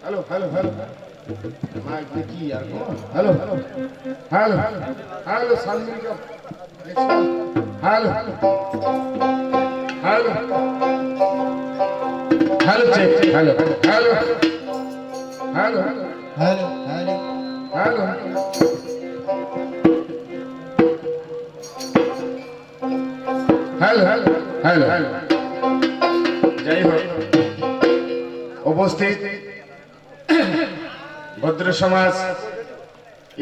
Hello, hello, hello. My Vicky, hello, hello, hello, Sanmi, hello, hello, hello, check, hello, hello, hello, hello, hello, hello, hello, hello. जय हो उपस्थित ভদ্র সমাজ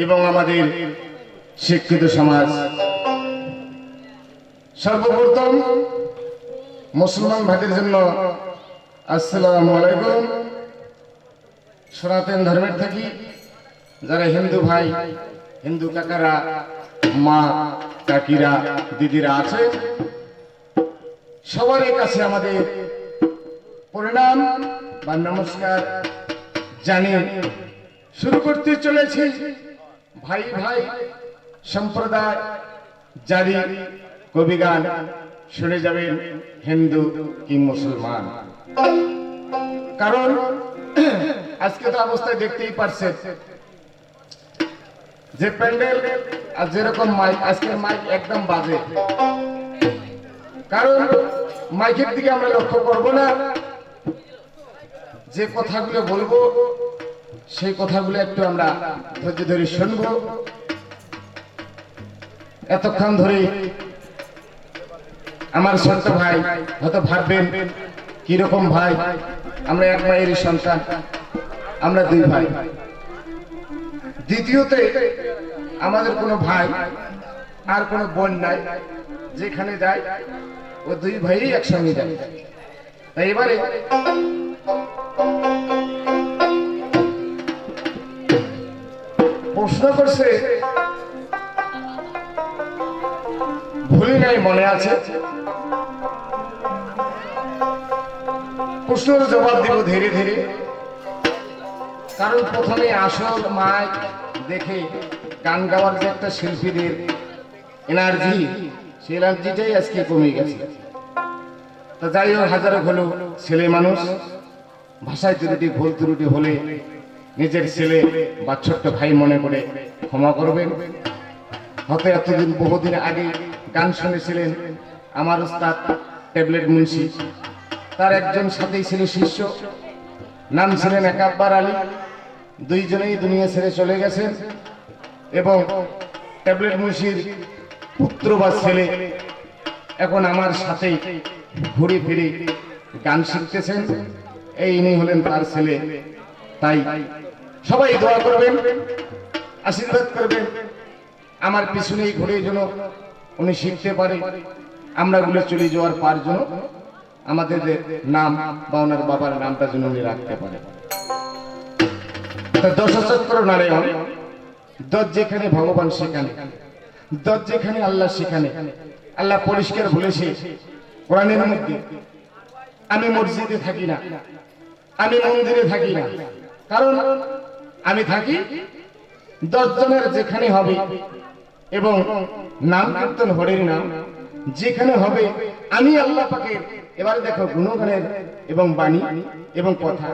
এবং আমাদের শিক্ষিত সমাজ, সর্বপ্রথম মুসলমান ভাইদের জন্য আসসালামু আলাইকুম। সনাতন ধর্মের থাকি যারা হিন্দু ভাই, হিন্দু কাকারা, মা কাকিরা, দিদিরা আছে, সবার কাছে আমাদের প্রণাম বা নমস্কার জানিয়ে শুরু করতে চলেছি ভাই ভাই সম্প্রদায় জারি কবিগান। শুনে যাবেন হিন্দু কি মুসলমান, কারণ আজকে তো অবস্থায় দেখতেই পারছেন যে প্যান্ডেল আর যেরকম মাইক, আজকের মাইক একদম বাজে। কারণ মাইকের দিকে আমরা লক্ষ্য করব না, যে কথাগুলো বলবো সেই কথাগুলো একটু আমরা ধৈর্য ধরে শুনবো। এতক্ষণ ধরে আমার ছোট ভাই হয়তো ভাববেন কিরকম ভাই, আমরা এক ভাইয়েরই সন্তান, আমরা দুই ভাই। দ্বিতীয়তে আমাদের কোনো ভাই আর কোনো বোন নাই, যেখানে যায় ও দুই ভাই একসঙ্গে যায়। তাই এবারে প্রশ্ন করছে, ভুলি নাই মনে আছে, প্রশ্নের জবাব দিব ধীরে ধীরে। কারণ প্রথমে আসল মাইক দেখে গান গাওয়ার যে একটা শিল্পীদের এনার্জি, সেই এনার্জিটাই আজকে কমে গেছে। তো যাই হোক, হাজারো হলো ছেলে মানুষ, ভাষায় ত্রুটি ভুল ত্রুটি হলে নিজের ছেলে বা ছোট্ট ভাই মনে করে ক্ষমা করবেন। হয়তো এতদিন বহুদিন আগে গান শুনেছিলেন আমার উস্তাদ ট্যাবলেট মুন্সি, তার একজন সাথেই ছিল শিষ্য, নাম ছিলেন একাব্বার আলী। দুইজনেই দুনিয়া ছেড়ে চলে গেছেন এবং ট্যাবলেট মুন্সির পুত্র বা ছেলে এখন আমার সাথেই ঘুরে ফিরে গান শিখতেছেন এই ইনি হলেন তার ছেলে। তাই সবাই দোয়া করবেন, আশীর্বাদ করবেন, আমার পিছনেই ঘুরে যেন উনি শিখতে পারে, আমরা ভুলে চলে যাওয়ার পার জন্য আমাদের নাম বা ওনার বাবার নামটা যেন উনি রাখতে পারে। দশচক্র নারায়ণ, দশ যেখানে ভগবান সেখানে, দশ যেখানে আল্লাহ সেখানে। আল্লাহ পরিষ্কার বলেছে কোরআনের মধ্যে, আমি মসজিদে থাকি না, আমি মন্দিরে থাকি না, কারণ আমি থাকি 10 জনের যেখানে হবে এবং নাম কীর্তন হরির নাম যেখানে হবে, আমি আল্লাহ পাকের, এবারে দেখো গুণগানের এবং বাণী এবং কথা,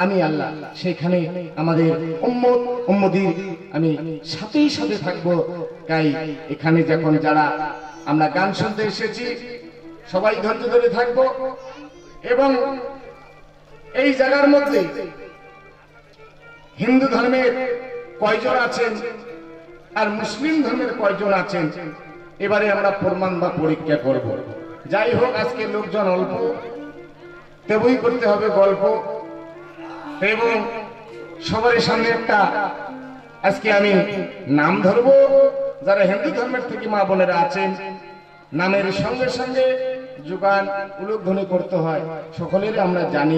আমি আল্লাহ সেখানে আমাদের উম্মত উম্মদির আমি সাথেই সাথে থাকবো। তাই এখানে যখন যারা আমরা গান শুনতে এসেছি সবাই ধৈর্য ধরে থাকবো। এবং এই জায়গার মধ্যে হিন্দু ধর্মের কয়জন আছেন আর মুসলিম ধর্মের কয়জন আছেন, এবারে আমরা প্রমাণ বা পরীক্ষা করব। যাই হোক, আজকে লোকজন অল্প, তবুই করতে হবে গল্প। এবং সবার সামনে একটা আজকে আমি নাম ধরবো। যারা হিন্দু ধর্মের থেকে মা বোনেরা আছেন, নামের সঙ্গে সঙ্গে যোগান উলুধ্বনি করতে হয়, সকলের আমরা জানি।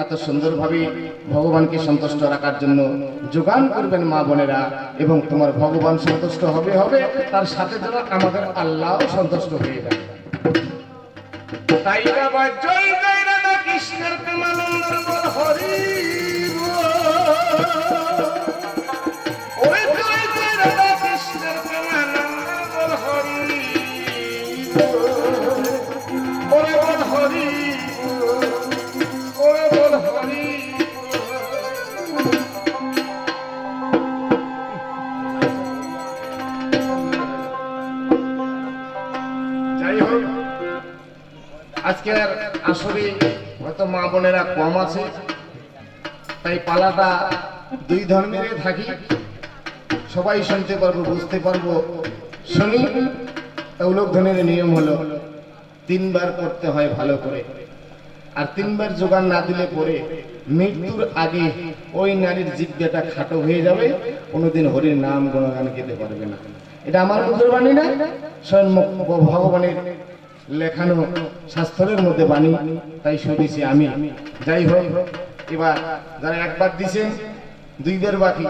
এত সুন্দরভাবে ভগবানকে সন্তুষ্ট রাখার জন্য যোগান করবেন মা বোনেরা, এবং তোমার ভগবান সন্তুষ্ট হবে হবে তার সাথে যেন আমাদের আল্লাহও সন্তুষ্ট হয়ে যাবে। তাই বাবা জয় জয় রাধা কৃষ্ণের প্রেমানন্দ বল হরি ওরে জয় জয় রাধা কৃষ্ণের প্রেমানন্দ বল হরি ওরে বল হরি ওরে বল হরি। যাই হোক, আজকে আসলে হয়তো মা বোনেরা কম আছে, তাই পালাটা দুই ধর্মের থাকি, সবাই শুনতে পারবো, বুঝতে পারবো। শুনি, উলুধ্বনির নিয়ম হলো 3 বার করতে হয় ভালো করে, আর 3 বার যোগান না দিলে পরে মৃত্যুর আগে ওই নারীর জিজ্ঞাটা খাটো হয়ে যাবে, কোনোদিন হরির নাম গুণগান গেতে পারবে না। এটা আমার মুখের বাণী না, স্বয়ং ভগবানের লেখানো শাস্ত্রের মধ্যে বাণী, তাই শুনেছি আমি। যাই হোক, এবার যারা 1 বার দিছেন 2 বার বাকি,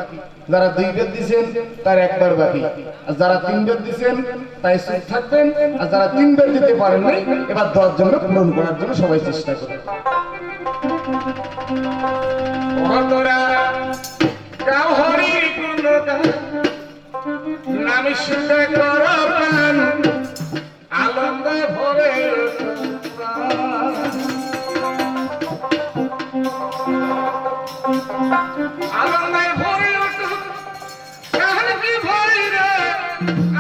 যারা 2 বার দিছেন তার 1 বার বাকি, আর যারা 3 বার দিছেন তাই চুপ থাকবেন, আর যারা 3 বার দিতে পারেন নাই এবার 10 জন পূরণ করার জন্য সবাই চেষ্টা করবেন। তোরা গাও হরির গুণগান, নাম শুনে করো প্রাণ, আনন্দে ভরে আনন্দে ভরে উঠুক কার কি ভরি রে,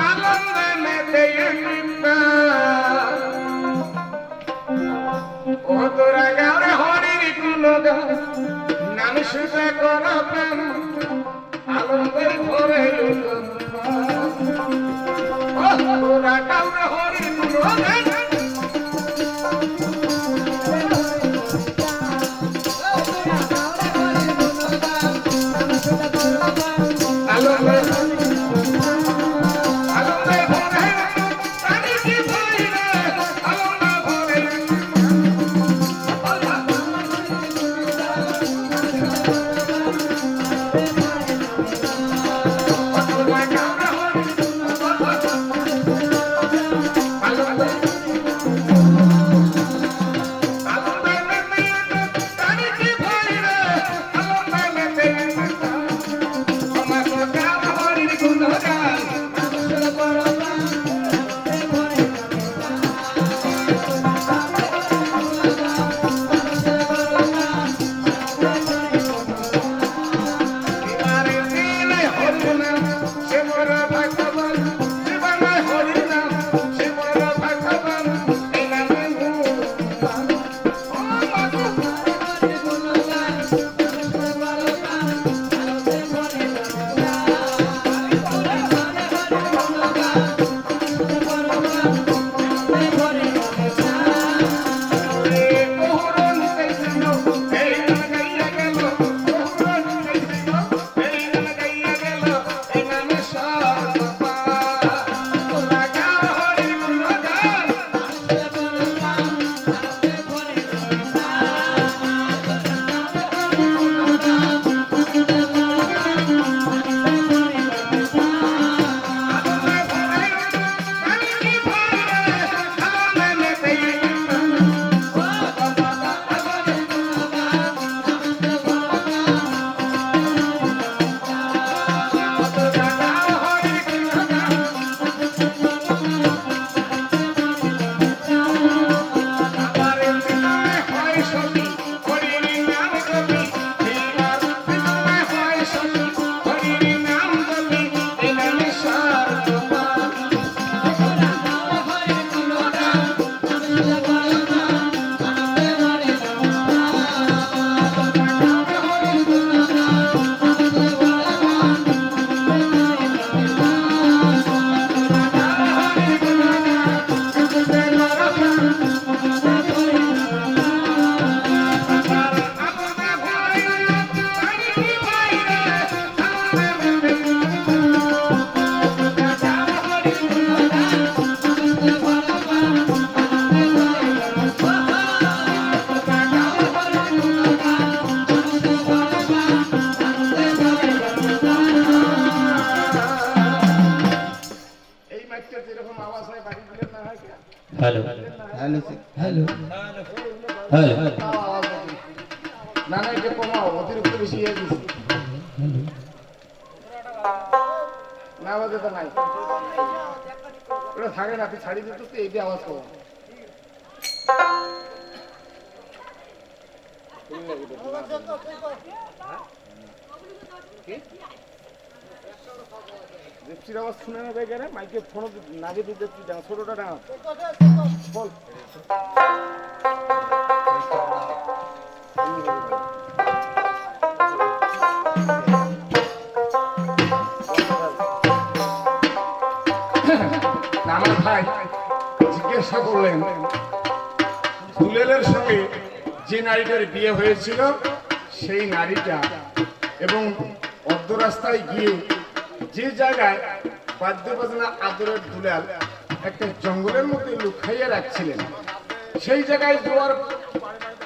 আনন্দে মেতে ও তোরা গাওরে হরির গুণগান, নাম শুনে করো প্রাণ, আনন্দে ভরে উঠুক তোরা গাওরে হরির গুণগান। হ্যালো হ্যালো হ্যালো হ্যালো না না, এটা কমাও, অতিরিক্ত বেশি হয়ে গেছে। না বাজে তো নাই, ওটা থাকে না, তুই ছাড়ি দিত তো এইটা আওয়াজ কম। দেখছির আওয়াজ শুনে নেবে গেলে মাইকে ফোন নাগে দিয়ে দেখছি, ছোটটা ডাঙা বল। আমার ভাই জিজ্ঞাসা করলেন দুলালের সঙ্গে যে নারীটার বিয়ে হয়েছিল সেই নারীটা, এবং অর্ধ রাস্তায় গিয়ে যে জায়গায় বাদ্য বাজনা আদরের দুলাল একটা জঙ্গলের মধ্যে লুকাইয়া রাখছিলেন, সেই জায়গায় দুয়ার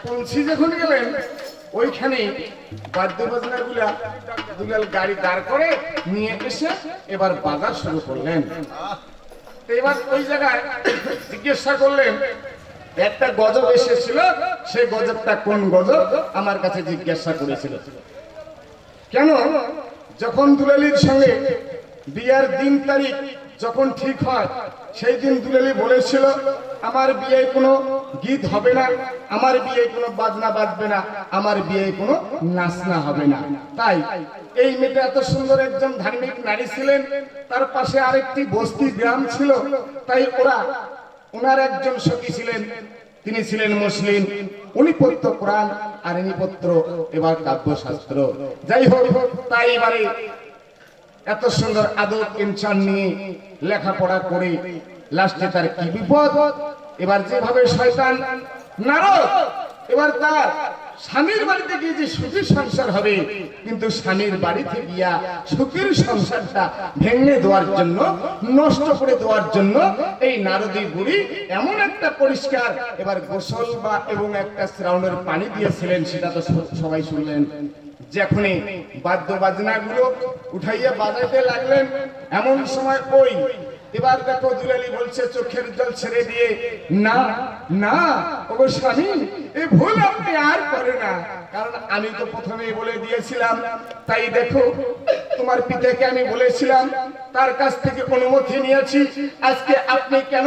পৌঁছি যখন গেলেন ওইখানে বাদ্য বাজনা গুলা দুলাল গাড়ি দাঁড় করে নিয়ে এসে এবার বাজার শুরু করলেন। এবার ওই জায়গায় জিজ্ঞাসা করলেন একটা গজব এসেছিল, সেই গজবটা কোন গজব আমার কাছে জিজ্ঞাসা করেছিল। কেন যখন দুলালির সঙ্গে বিয়ার দিন তারিখ যখন ঠিক হয় সেই দিন দুলালি বলেছিল আমার বিয়ে কোনো গীত হবে না, আমার বিয়ে কোনো বাজনা বাজবে না, আমার বিয়ে কোনো নাচনা হবে না। তাই এই মেয়েটা এত সুন্দর একজন ধার্মিক নারী ছিলেন, তার পাশে আরেকটি বস্তি গ্রাম ছিল, তাই ওনার একজন সখী ছিলেন, তিনি ছিলেন মুসলিম, উনি পড়তো কোরআন আর ইনি পড়তো এবার কাব্যশাস্ত্র। যাই হোক, তাই এবারে এত সুন্দর আদব ইনসান নিয়ে লেখাপড়া করে লাস্টে তার কি বিপদ, এবার যেভাবে শয়তান নারদ এবার তার স্বামীর বাড়িতে গিয়ে যে সুখী সংসার হবে, কিন্তু স্বামীর বাড়িতে গিয়া সুখীর সংসারটা ভেঙে দেওয়ার জন্য, নষ্ট করে দেওয়ার জন্য এই নারদী বুড়ি এমন একটা পরিষ্কার এবার গোসল বা এবং একটা শ্রাবণের পানি দিয়েছিলেন, সেটা তো সবাই শুনলেন। যখনই বাদ্য বাজনা গুলো উঠাইয়া বাজাইতে লাগলেন, এমন সময় ওই এবার দেখো দুলালি বলছে চোখের জল ছেড়ে দিয়ে, না না ওগো স্বামী, এই ভুল আপনি আর করে না, কারণ আমি তো প্রথমেই বলে দিয়েছিলাম। তাই দেখো তোমার পিতাকে আমি বলেছিলাম, তার কাছ থেকে অনুমতি নিয়েছি, আজকে আপনি কেন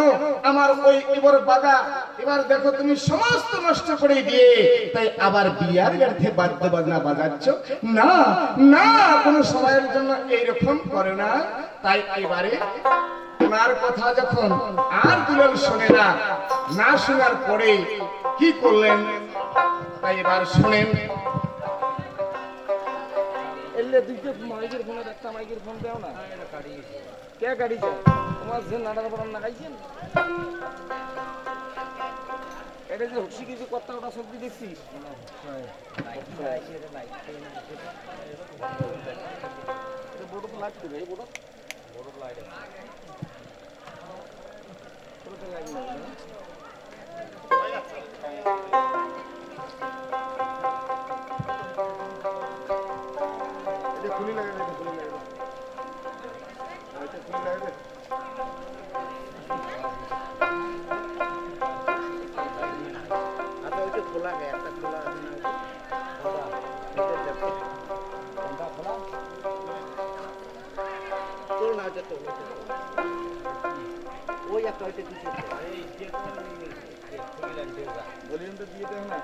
আমার ওই এবার বাধা, এবার দেখো তুমি সমস্ত নষ্ট করে দিয়ে তাই আবার বিয়ার গাড়িতে বাদ্য বাজনা বাজাচ্ছ, না না কোনো সময়ের জন্য এইরকম করে না। তাই এবারে ওনার কথা যখন আর দুলাল শোনে না, না শোনার পরে কি করলেন, তাই এবার শোনেন। এলে দুইটা মাইকের ফোনে একটা মাইকের ফোন দাও না, কে গাড়ি যায় তোমার যে নাড়ার পড়ান না খাইছেন, এটা যে হুসি কিছু কথা ওটা সত্যি দেখছি বড় তো লাগছে রে, বড় বড় লাইট খুলি লাগে, খুলি লাগে, খুলি লাগে। আচ্ছা ওইটা খোলা গে, একটা খোলা আছে না, খোলা তোর না যেত ওই একটা ওইটা দিচ্ছে, এই যে বলিউম তো দিয়ে দেয় না।